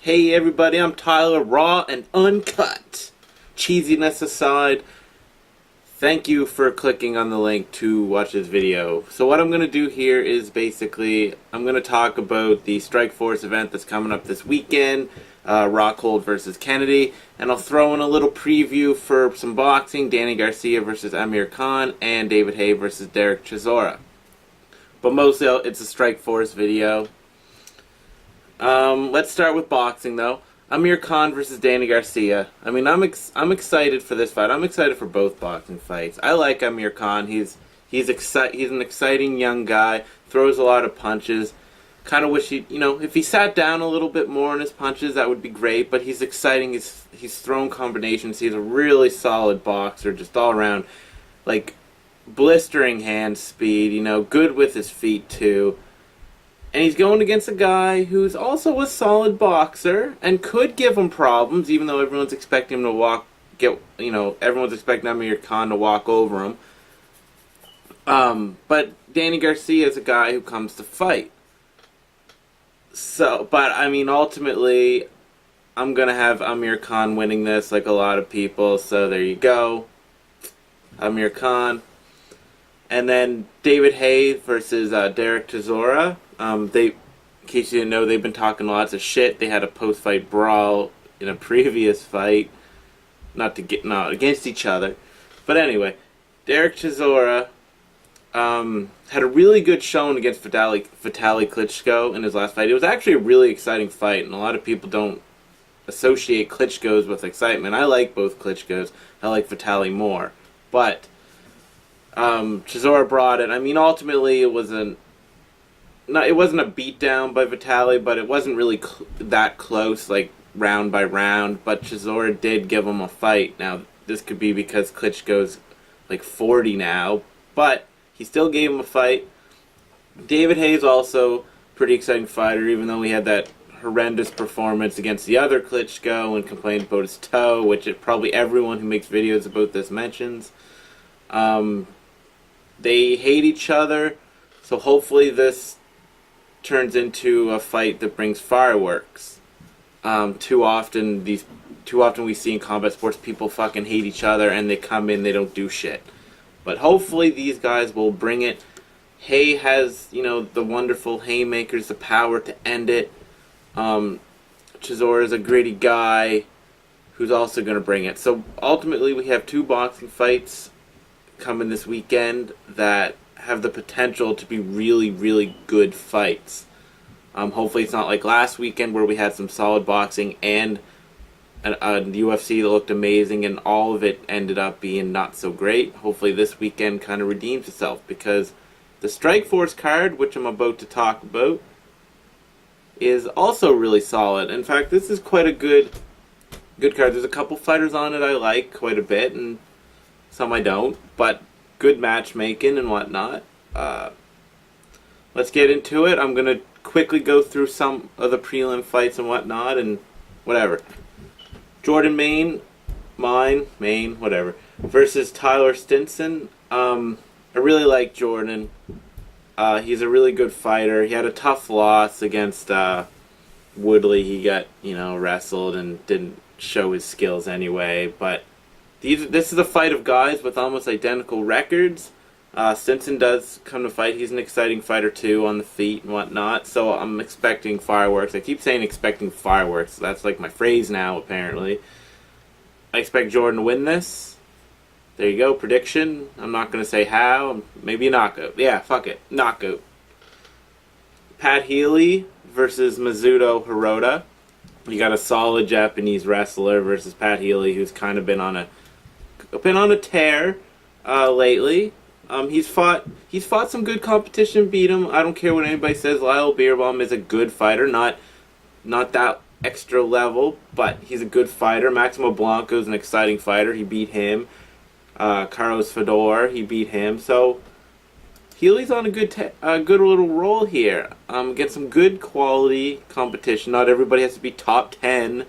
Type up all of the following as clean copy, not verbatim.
Hey everybody, I'm Tyler, raw and uncut. Cheesiness aside, thank you for clicking on the link to watch this video. So what I'm going to do here is basically, I'm going to talk about the Strikeforce event that's coming up this weekend, Rockhold versus Kennedy, and I'll throw in a little preview for some boxing, Danny Garcia versus Amir Khan, and David Haye versus Derek Chisora. But mostly it's a Strikeforce video. Let's start with boxing though. Amir Khan versus Danny Garcia. I mean, I'm excited for this fight. I'm excited for both boxing fights. I like Amir Khan. He's an exciting young guy. Throws a lot of punches. Kind of wish if he sat down a little bit more on his punches, that would be great. But he's exciting. He's thrown combinations. He's a really solid boxer, just all around, like blistering hand speed. Good with his feet too. And he's going against a guy who's also a solid boxer and could give him problems, even though everyone's expecting him to everyone's expecting Amir Khan to walk over him. But Danny Garcia is a guy who comes to fight. But I mean, ultimately, I'm gonna have Amir Khan winning this, like a lot of people. So there you go, Amir Khan. And then David Haye versus Derek Chisora. In case you didn't know, they've been talking lots of shit. They had a post-fight brawl in a previous fight, not against each other. But anyway, Derek Chisora had a really good showing against Vitaly Klitschko in his last fight. It was actually a really exciting fight, and a lot of people don't associate Klitschko's with excitement. I like both Klitschko's. I like Vitaly more, but Chisora brought it. I mean, ultimately, it wasn't a beatdown by Vitaly, but it wasn't really that close, like round by round. But Chisora did give him a fight. Now, this could be because Klitschko's like 40 now, but he still gave him a fight. David Haye's also a pretty exciting fighter, even though he had that horrendous performance against the other Klitschko and complained about his toe, which probably everyone who makes videos about this mentions. They hate each other, so hopefully this turns into a fight that brings fireworks. Too often we see in combat sports people fucking hate each other and they come in, they don't do shit. But hopefully these guys will bring it. Haye has, the wonderful haymakers, the power to end it. Chisora is a gritty guy who's also going to bring it. So ultimately we have two boxing fights coming this weekend that have the potential to be really, really good fights. Hopefully it's not like last weekend where we had some solid boxing and a UFC that looked amazing and all of it ended up being not so great. Hopefully this weekend kind of redeems itself, because the Strikeforce card, which I'm about to talk about, is also really solid. In fact, this is quite a good card. There's a couple fighters on it I like quite a bit, and some I don't, but good matchmaking and whatnot. Let's get into it. I'm going to quickly go through some of the prelim fights and whatnot and whatever. Jordan Maine, whatever, versus Tyler Stinson. I really like Jordan. He's a really good fighter. He had a tough loss against Woodley. He got, wrestled and didn't show his skills anyway, but this is a fight of guys with almost identical records. Stinson does come to fight. He's an exciting fighter too, on the feet and whatnot. So I'm expecting fireworks. I keep saying expecting fireworks. That's like my phrase now, apparently. I expect Jordan to win this. There you go, prediction. I'm not going to say how. Maybe a knockout. Yeah, fuck it. Knockout. Pat Healy versus Mizuto Hirota. You got a solid Japanese wrestler versus Pat Healy, who's kind of been on a tear lately. He's fought some good competition, beat him. I don't care what anybody says. Lyle Beerbaum is a good fighter, not that extra level, but he's a good fighter. Maximo Blanco's an exciting fighter. He beat him. Carlos Fedor, he beat him. So Healy's on a good little roll here. Get some good quality competition. Not everybody has to be top 10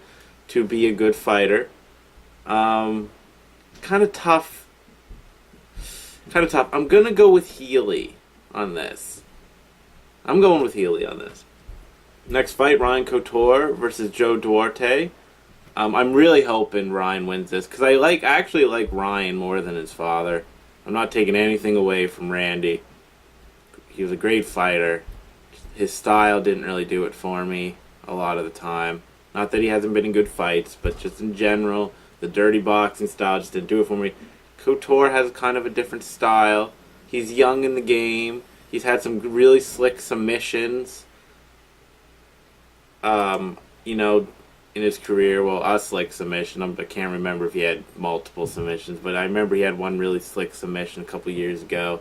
to be a good fighter. Kind of tough. I'm going to go with Healy on this. Next fight, Ryan Couture versus Joe Duarte. I'm really hoping Ryan wins this because I actually like Ryan more than his father. I'm not taking anything away from Randy. He was a great fighter. His style didn't really do it for me a lot of the time. Not that he hasn't been in good fights, but just in general, the dirty boxing style just didn't do it for me. Couture has kind of a different style. He's young in the game. He's had some really slick submissions. You know, in his career, well, a slick submission. I can't remember if he had multiple submissions, but I remember he had one really slick submission a couple years ago.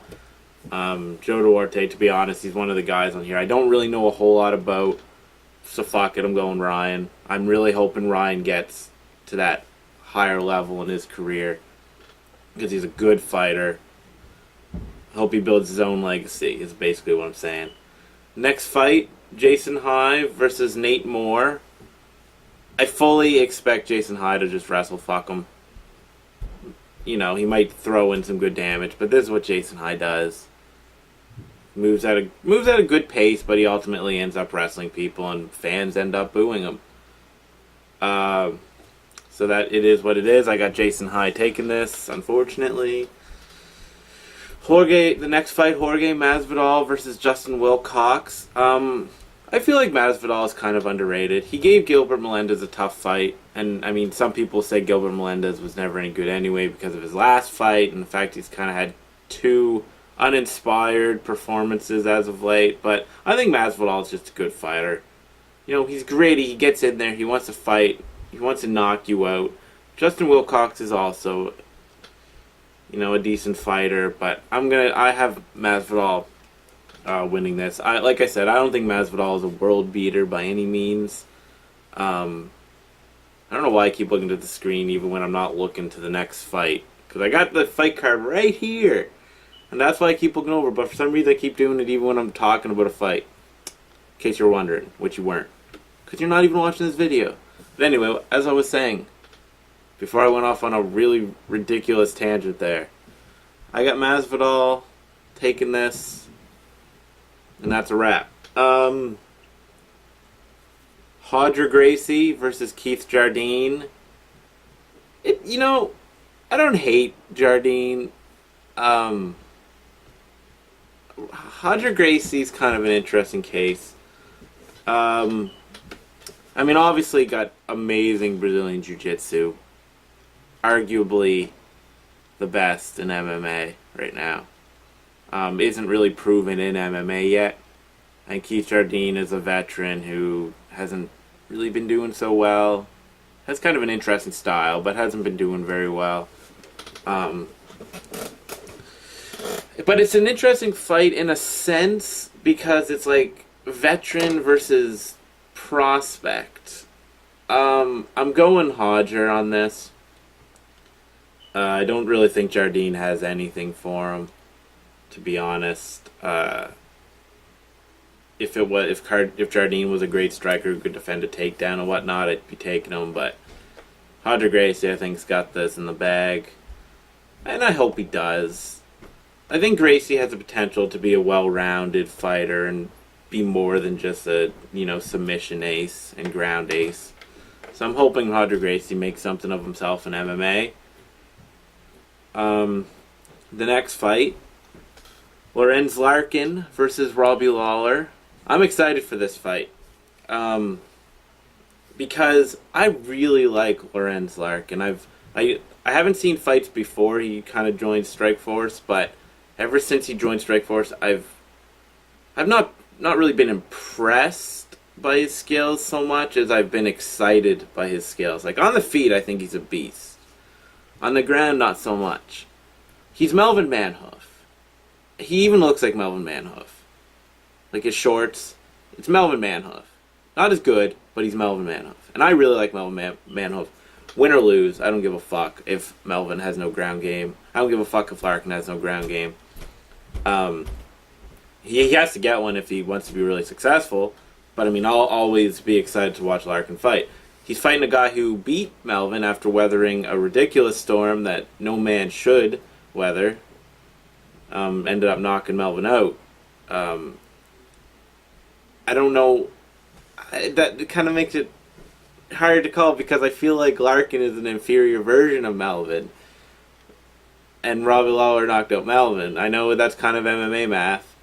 Joe Duarte, to be honest, he's one of the guys on here I don't really know a whole lot about, so fuck it, I'm going Ryan. I'm really hoping Ryan gets to that higher level in his career because he's a good fighter. I hope he builds his own legacy, is basically what I'm saying. Next fight, Jason Haye versus Nate Moore. I fully expect Jason Haye to just wrestle fuck him. You know, he might throw in some good damage, but this is what Jason Haye does. Moves at a good pace, but he ultimately ends up wrestling people, and fans end up booing him. So that it is what it is. I got Jason Haye taking this, unfortunately. The next fight, Jorge Masvidal versus Justin Wilcox. I feel like Masvidal is kind of underrated. He gave Gilbert Melendez a tough fight, and I mean, some people say Gilbert Melendez was never any good anyway because of his last fight, and the fact he's kind of had two uninspired performances as of late. But I think Masvidal is just a good fighter. You know, he's gritty. He gets in there. He wants to fight. He wants to knock you out. Justin Wilcox is also, you know, a decent fighter, but I have Masvidal winning this. Like I said, I don't think Masvidal is a world beater by any means. I don't know why I keep looking at the screen even when I'm not looking to the next fight, because I got the fight card right here, and that's why I keep looking over. But for some reason, I keep doing it even when I'm talking about a fight. In case you're wondering, which you weren't, because you're not even watching this video. But anyway, as I was saying, before I went off on a really ridiculous tangent there, I got Masvidal taking this, and that's a wrap. Hodger Gracie versus Keith Jardine. You know, I don't hate Jardine. Hodger Gracie's kind of an interesting case. I mean, obviously got amazing Brazilian Jiu-Jitsu. Arguably the best in MMA right now. Isn't really proven in MMA yet. And Keith Jardine is a veteran who hasn't really been doing so well. Has kind of an interesting style, but hasn't been doing very well. But it's an interesting fight in a sense because it's like veteran versus prospect. I'm going Hodger on this. I don't really think Jardine has anything for him, to be honest. If Jardine was a great striker who could defend a takedown and whatnot, I'd be taking him. But Hodger Gracie, I think's got this in the bag, and I hope he does. I think Gracie has the potential to be a well-rounded fighter and be more than just a, you know, submission ace and ground ace. So I'm hoping Hodger Gracie makes something of himself in MMA. The next fight, Lorenz Larkin versus Robbie Lawler. I'm excited for this fight because I really like Lorenz Larkin. I haven't seen fights before he kind of joined Strikeforce, but ever since he joined Strikeforce, I've not really been impressed by his skills so much as I've been excited by his skills. Like on the feet, I think he's a beast. On the ground, not so much. He's Melvin Manhoef. He even looks like Melvin Manhoef. Like his shorts, it's Melvin Manhoef. Not as good, but he's Melvin Manhoef. And I really like Melvin Manhoef. Win or lose, I don't give a fuck if Melvin has no ground game. I don't give a fuck if Larkin has no ground game. He has to get one if he wants to be really successful. But I mean, I'll always be excited to watch Larkin fight. He's fighting a guy who beat Melvin after weathering a ridiculous storm that no man should weather. Ended up knocking Melvin out. I don't know that kind of makes it hard to call because I feel like Larkin is an inferior version of Melvin, and Robbie Lawler knocked out Melvin. I know that's kind of MMA math,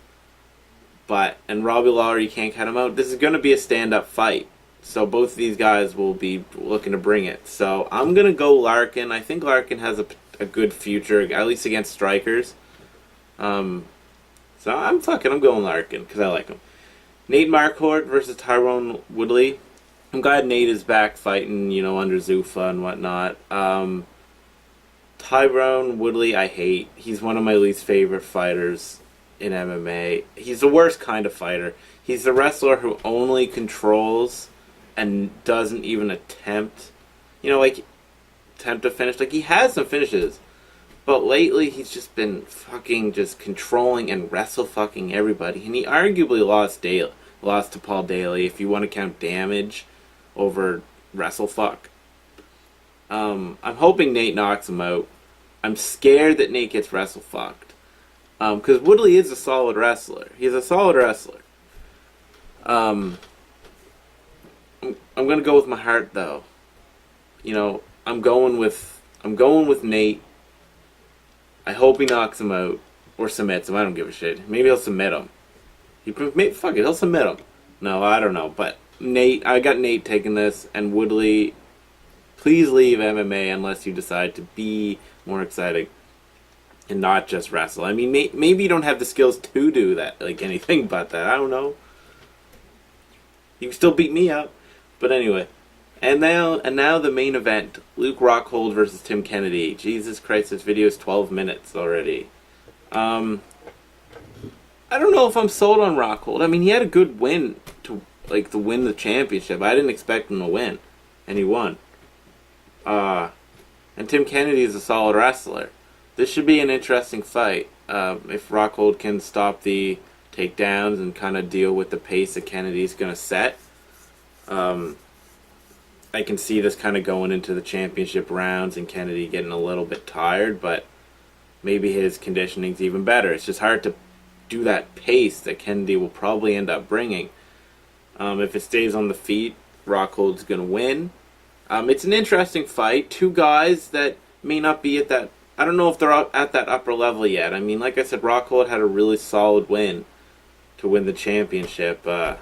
and Robbie Lawler, you can't cut him out. This is going to be a stand-up fight, so both of these guys will be looking to bring it. So I'm going to go Larkin. I think Larkin has a good future, at least against strikers. So I'm going Larkin because I like him. Nate Marquardt versus Tyron Woodley. I'm glad Nate is back fighting, under Zuffa and whatnot. Tyron Woodley, I hate. He's one of my least favorite fighters in MMA. He's the worst kind of fighter. He's the wrestler who only controls and doesn't even attempt, attempt to finish. Like, he has some finishes, but lately he's just been fucking just controlling and wrestle fucking everybody. And he arguably lost to Paul Daly, if you want to count damage over wrestle fuck. I'm hoping Nate knocks him out. I'm scared that Nate gets wrestle fucked. Because Woodley is a solid wrestler. He's a solid wrestler. I'm gonna go with my heart though. I'm going with Nate. I hope he knocks him out or submits him. I don't give a shit. Maybe he'll submit him. Fuck it, he'll submit him. No, I don't know. But Nate, I got Nate taking this, and Woodley, please leave MMA unless you decide to be more exciting and not just wrestle. I mean, maybe you don't have the skills to do that, like anything but that. I don't know. You can still beat me up. But anyway. And now the main event. Luke Rockhold versus Tim Kennedy. Jesus Christ, this video is 12 minutes already. I don't know if I'm sold on Rockhold. I mean, he had a good win to win the championship. I didn't expect him to win, and he won. And Tim Kennedy is a solid wrestler. This should be an interesting fight. If Rockhold can stop the takedowns and kind of deal with the pace that Kennedy's going to set. I can see this kind of going into the championship rounds and Kennedy getting a little bit tired, but maybe his conditioning's even better. It's just hard to do that pace that Kennedy will probably end up bringing. If it stays on the feet, Rockhold's going to win. It's an interesting fight. Two guys that may not be at that... I don't know if they're at that upper level yet. I mean, like I said, Rockhold had a really solid win to win the championship. It's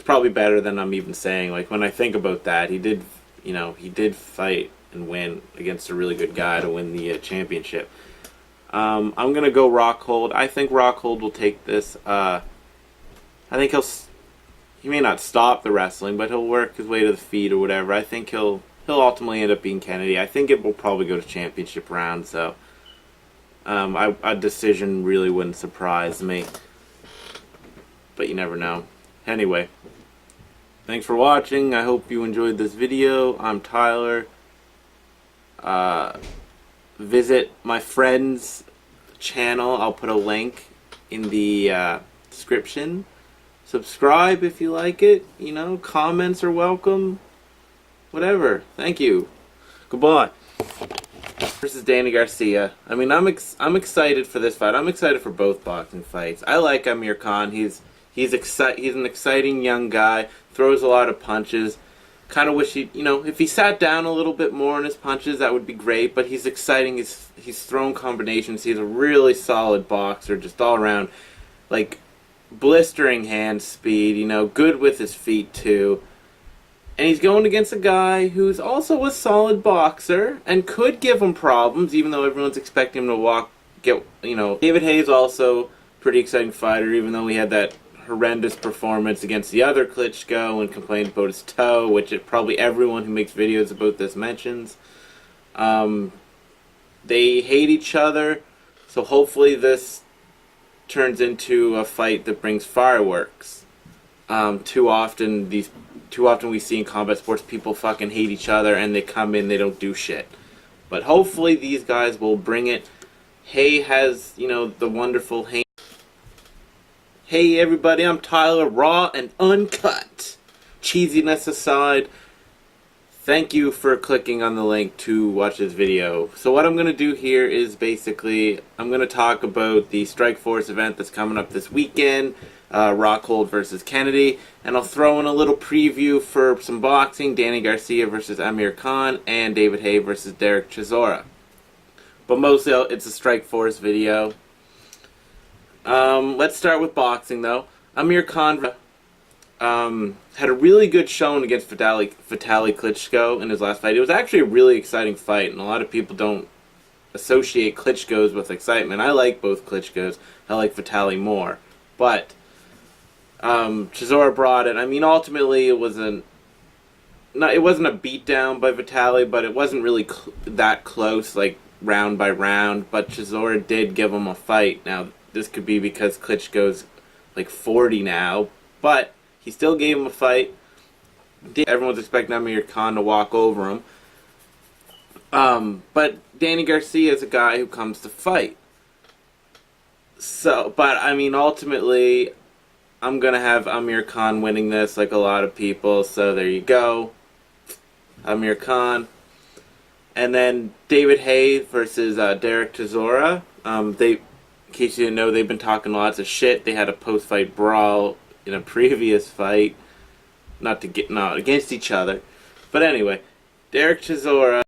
probably better than I'm even saying. Like, when I think about that, he did fight and win against a really good guy to win the championship. I'm going to go Rockhold. I think Rockhold will take this. I think he may not stop the wrestling, but he'll work his way to the feet or whatever. I think he'll ultimately end up being Kennedy. I think it will probably go to championship round, so a decision really wouldn't surprise me. But you never know. Anyway, thanks for watching. I hope you enjoyed this video. I'm Tyler. Visit my friend's channel. I'll put a link in the description. Subscribe if you like it. Comments are welcome. Whatever. Thank you. Goodbye. Versus Danny Garcia. I mean, I'm excited for this fight. I'm excited for both boxing fights. I like Amir Khan. He's an exciting young guy. Throws a lot of punches. Kind of wish if he sat down a little bit more on his punches, that would be great. But he's exciting. He's thrown combinations. He's a really solid boxer, just all around, like blistering hand speed. Good with his feet too. And he's going against a guy who's also a solid boxer and could give him problems, even though everyone's expecting him to David Haye's also a pretty exciting fighter, even though he had that horrendous performance against the other Klitschko and complained about his toe, which probably everyone who makes videos about this mentions. They hate each other, so hopefully this turns into a fight that brings fireworks. Too often we see in combat sports people fucking hate each other and they come in, they don't do shit. But hopefully these guys will bring it. Haye has, the wonderful Haye. Hey everybody, I'm Tyler, raw and uncut. Cheesiness aside, thank you for clicking on the link to watch this video. So what I'm going to do here is basically, I'm going to talk about the Strikeforce event that's coming up this weekend. Rockhold versus Kennedy. And I'll throw in a little preview for some boxing, Danny Garcia versus Amir Khan, and David Haye versus Derek Chisora. But mostly it's a Strikeforce video. Let's start with boxing, though. Amir Khan had a really good showing against Vitaly Klitschko in his last fight. It was actually a really exciting fight, and a lot of people don't associate Klitschko's with excitement. I like both Klitschko's. I like Vitaly more. But Chisora brought it. I mean, ultimately, it wasn't a beatdown by Vitaly, but it wasn't really that close, like round by round. But Chisora did give him a fight. Now, this could be because Klitschko's like 40 now, but he still gave him a fight. Everyone's expecting Amir Khan to walk over him. But Danny Garcia is a guy who comes to fight. So, but I mean, ultimately, I'm going to have Amir Khan winning this, like a lot of people. So there you go. Amir Khan. And then David Haye versus Derek Chisora. In case you didn't know, they've been talking lots of shit. They had a post-fight brawl in a previous fight. Not against each other. But anyway, Derek Chisora